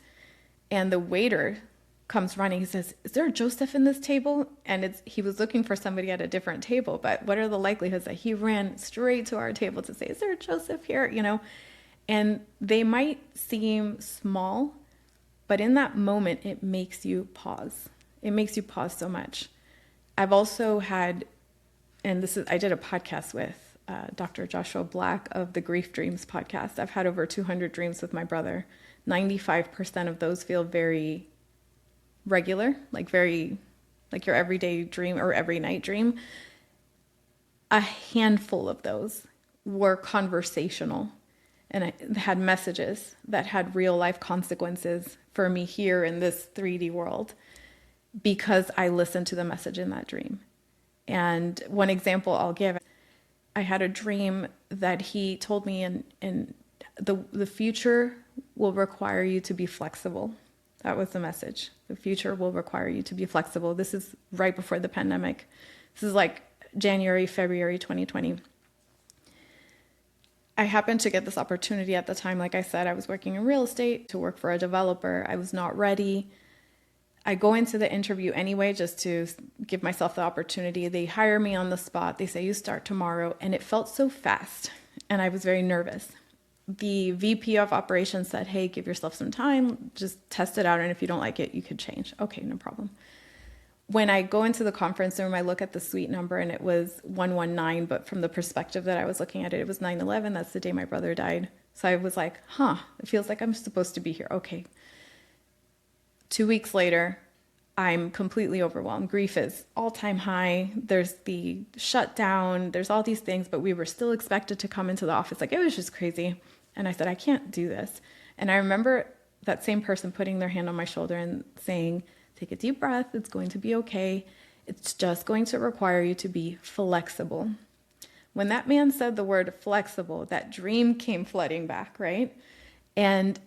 and the waiter comes running. He says, is there a Joseph in this table? And he was looking for somebody at a different table, but what are the likelihoods that he ran straight to our table to say, is there a Joseph here? And they might seem small, but in that moment, it makes you pause. It makes you pause so much. I've also had, I did a podcast with Dr. Joshua Black of the Grief Dreams podcast. I've had over 200 dreams with my brother. 95% of those feel very regular, like your everyday dream or every night dream. A handful of those were conversational and I had messages that had real life consequences for me here in this 3D world, because I listened to the message in that dream. And one example I'll give, I had a dream that he told me in the future will require you to be flexible. That was the message. The future will require you to be flexible. This is right before the pandemic. This is like January, February 2020. I happened to get this opportunity at the time. Like I said, I was working in real estate to work for a developer. I was not ready. I go into the interview anyway, just to give myself the opportunity. They hire me on the spot. They say, you start tomorrow. And it felt so fast. And I was very nervous. The VP of operations said, hey, give yourself some time. Just test it out. And if you don't like it, you could change. Okay, no problem. when I go into the conference room, I look at the suite number and it was 119, but from the perspective that I was looking at it, it was 9/11. That's the day my brother died. So I was like, it feels like I'm supposed to be here. Okay. 2 weeks later, I'm completely overwhelmed. Grief is all-time high. There's the shutdown. There's all these things, but we were still expected to come into the office. Like, it was just crazy. And I said, I can't do this. And I remember that same person putting their hand on my shoulder and saying, take a deep breath. It's going to be okay. It's just going to require you to be flexible. When that man said the word flexible, that dream came flooding back, right? And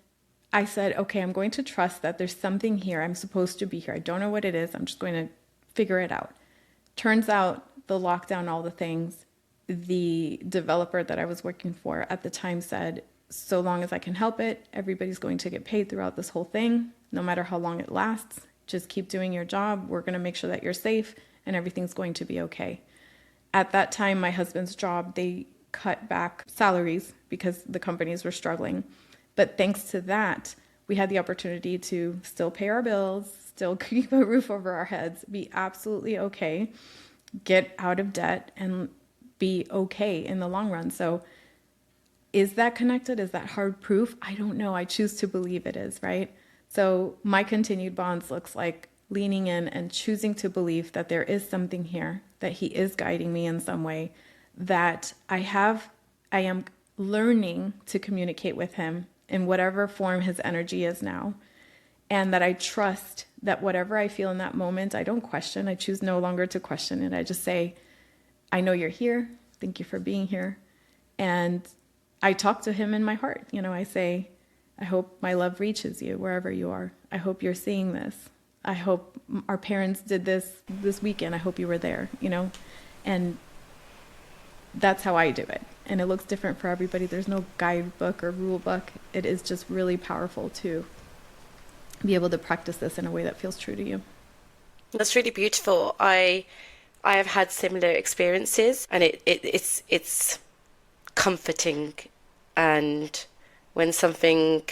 I said, okay, I'm going to trust that there's something here. I'm supposed to be here. I don't know what it is. I'm just going to figure it out. Turns out the lockdown, all the things, the developer that I was working for at the time said, so long as I can help it, everybody's going to get paid throughout this whole thing, no matter how long it lasts. Just keep doing your job. We're going to make sure that you're safe and everything's going to be okay. At that time, my husband's job, they cut back salaries because the companies were struggling. But thanks to that, we had the opportunity to still pay our bills, still keep a roof over our heads, be absolutely okay, get out of debt, and be okay in the long run. So is that connected? Is that hard proof? I don't know. I choose to believe it is, right? So my continued bonds looks like leaning in and choosing to believe that there is something here, that he is guiding me in some way, that I am learning to communicate with him in whatever form his energy is now. And that I trust that whatever I feel in that moment, I don't question. I choose no longer to question it. I just say, I know you're here. Thank you for being here. And I talk to him in my heart. I say, I hope my love reaches you wherever you are. I hope you're seeing this. I hope our parents did this weekend. I hope you were there, and that's how I do it. And it looks different for everybody. There's no guidebook or rule book. It is just really powerful to be able to practice this in a way that feels true to you. That's really beautiful. I have had similar experiences, and it's comforting. And when something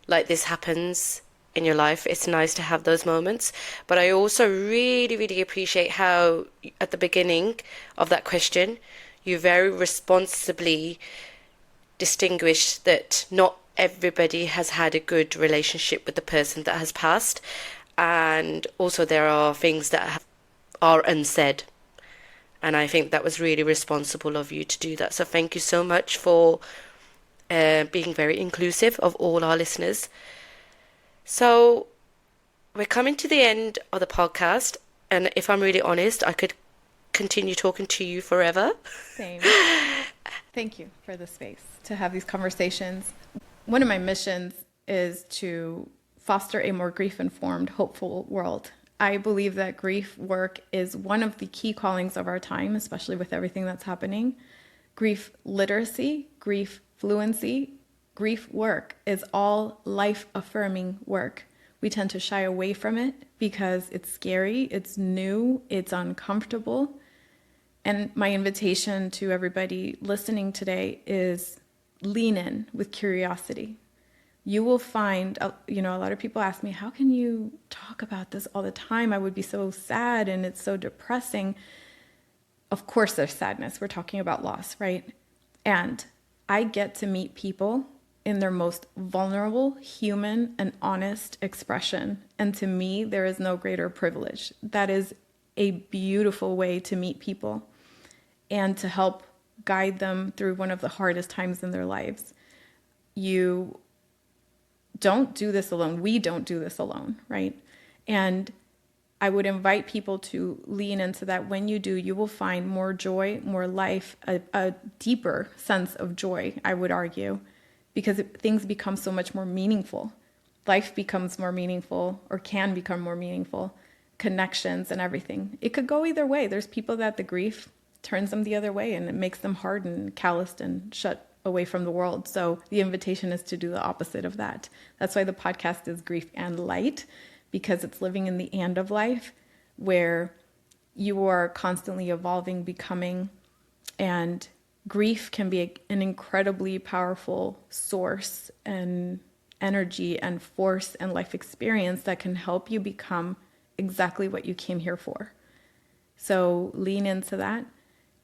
like this happens in your life, it's nice to have those moments. But I also really, really appreciate how at the beginning of that question, you very responsibly distinguish that not everybody has had a good relationship with the person that has passed. And also there are things that are unsaid. And I think that was really responsible of you to do that. So thank you so much for being very inclusive of all our listeners. So we're coming to the end of the podcast. And if I'm really honest, I could continue talking to you forever. Same. Thank you for the space to have these conversations. One of my missions is to foster a more grief-informed, hopeful world. I believe that grief work is one of the key callings of our time, especially with everything that's happening. Grief literacy, grief fluency, grief work is all life-affirming work. We tend to shy away from it because it's scary, it's new, it's uncomfortable. And my invitation to everybody listening today is lean in with curiosity. You will find, a lot of people ask me, how can you talk about this all the time? I would be so sad and it's so depressing. Of course there's sadness. We're talking about loss, right? And I get to meet people in their most vulnerable, human, and honest expression. And to me, there is no greater privilege. That is a beautiful way to meet people and to help guide them through one of the hardest times in their lives. You don't do this alone. We don't do this alone, right? And I would invite people to lean into that. When you do, you will find more joy, more life, a deeper sense of joy, I would argue, because things become so much more meaningful. Life becomes more meaningful, or can become more meaningful, connections and everything. It could go either way. There's people that the grief turns them the other way and it makes them hardened, calloused, and shut away from the world. So the invitation is to do the opposite of that. That's why the podcast is Grief and Light, because it's living in the and of life where you are constantly evolving, becoming, and grief can be an incredibly powerful source and energy and force and life experience that can help you become exactly what you came here for. So lean into that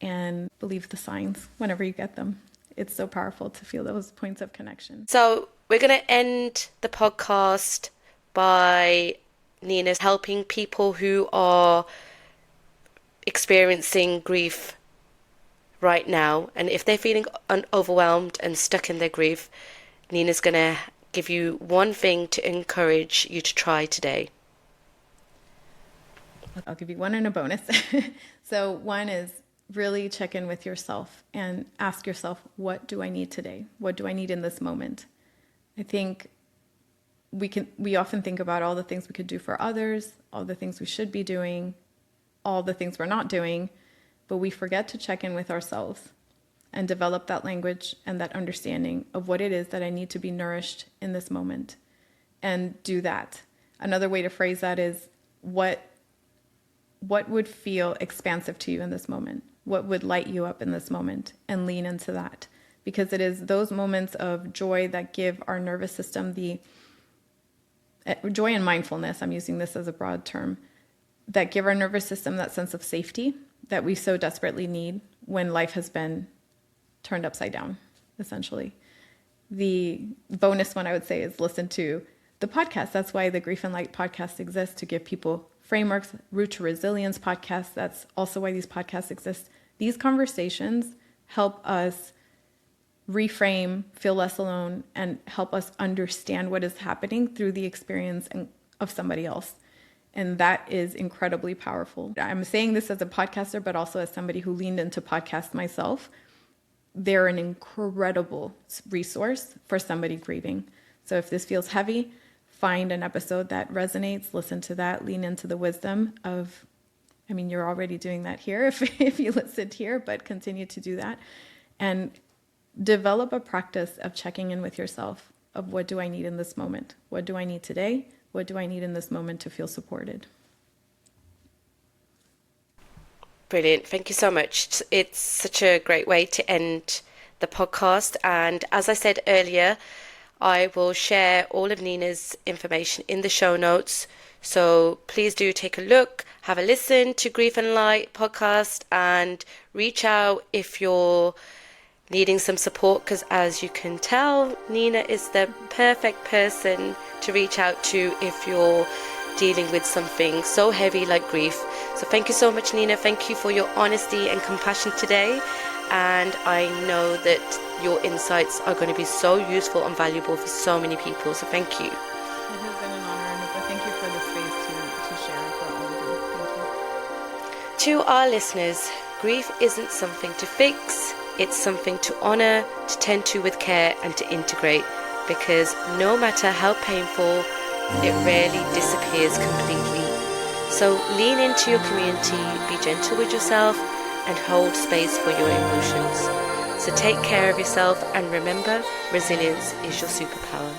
and believe the signs whenever you get them. It's so powerful to feel those points of connection. So we're going to end the podcast by Nina helping people who are experiencing grief right now. And if they're feeling overwhelmed and stuck in their grief, Nina's going to give you one thing to encourage you to try today. I'll give you one and a bonus. So one is really check in with yourself and ask yourself, what do I need today? What do I need in this moment? I think we often think about all the things we could do for others, all the things we should be doing, all the things we're not doing, but we forget to check in with ourselves and develop that language and that understanding of what it is that I need to be nourished in this moment, and do that. Another way to phrase that is, what would feel expansive to you in this moment? What would light you up in this moment? And lean into that, because it is those moments of joy that give our nervous system the joy and mindfulness. I'm using this as a broad term, that give our nervous system that sense of safety that we so desperately need when life has been turned upside down, essentially. The bonus one I would say is listen to the podcast. That's why the Grief and Light podcast exists, to give people frameworks. Root to Resilience podcast, that's also why these podcasts exist. These conversations help us reframe, feel less alone, and help us understand what is happening through the experience of somebody else. And that is incredibly powerful. I'm saying this as a podcaster, but also as somebody who leaned into podcasts myself. They're an incredible resource for somebody grieving. So if this feels heavy, find an episode that resonates, listen to that, lean into the wisdom of, you're already doing that here if you listened here, but continue to do that. And develop a practice of checking in with yourself of, what do I need in this moment? What do I need today? What do I need in this moment to feel supported? Brilliant. Thank you so much. It's such a great way to end the podcast. And as I said earlier, I will share all of Nina's information in the show notes. So please do take a look, have a listen to Grief and Light podcast, and reach out if you're needing some support, because as you can tell, Nina is the perfect person to reach out to if you're dealing with something so heavy like grief. So thank you so much, Nina. Thank you for your honesty and compassion today. And I know that your insights are going to be so useful and valuable for so many people. So thank you. It has been an honor, Anupa. Thank you for the space to share for all of you. Thank you. To our listeners, grief isn't something to fix. It's something to honor, to tend to with care, and to integrate. Because no matter how painful, it rarely disappears completely. So lean into your community, be gentle with yourself, and hold space for your emotions. So take care of yourself, and remember, resilience is your superpower.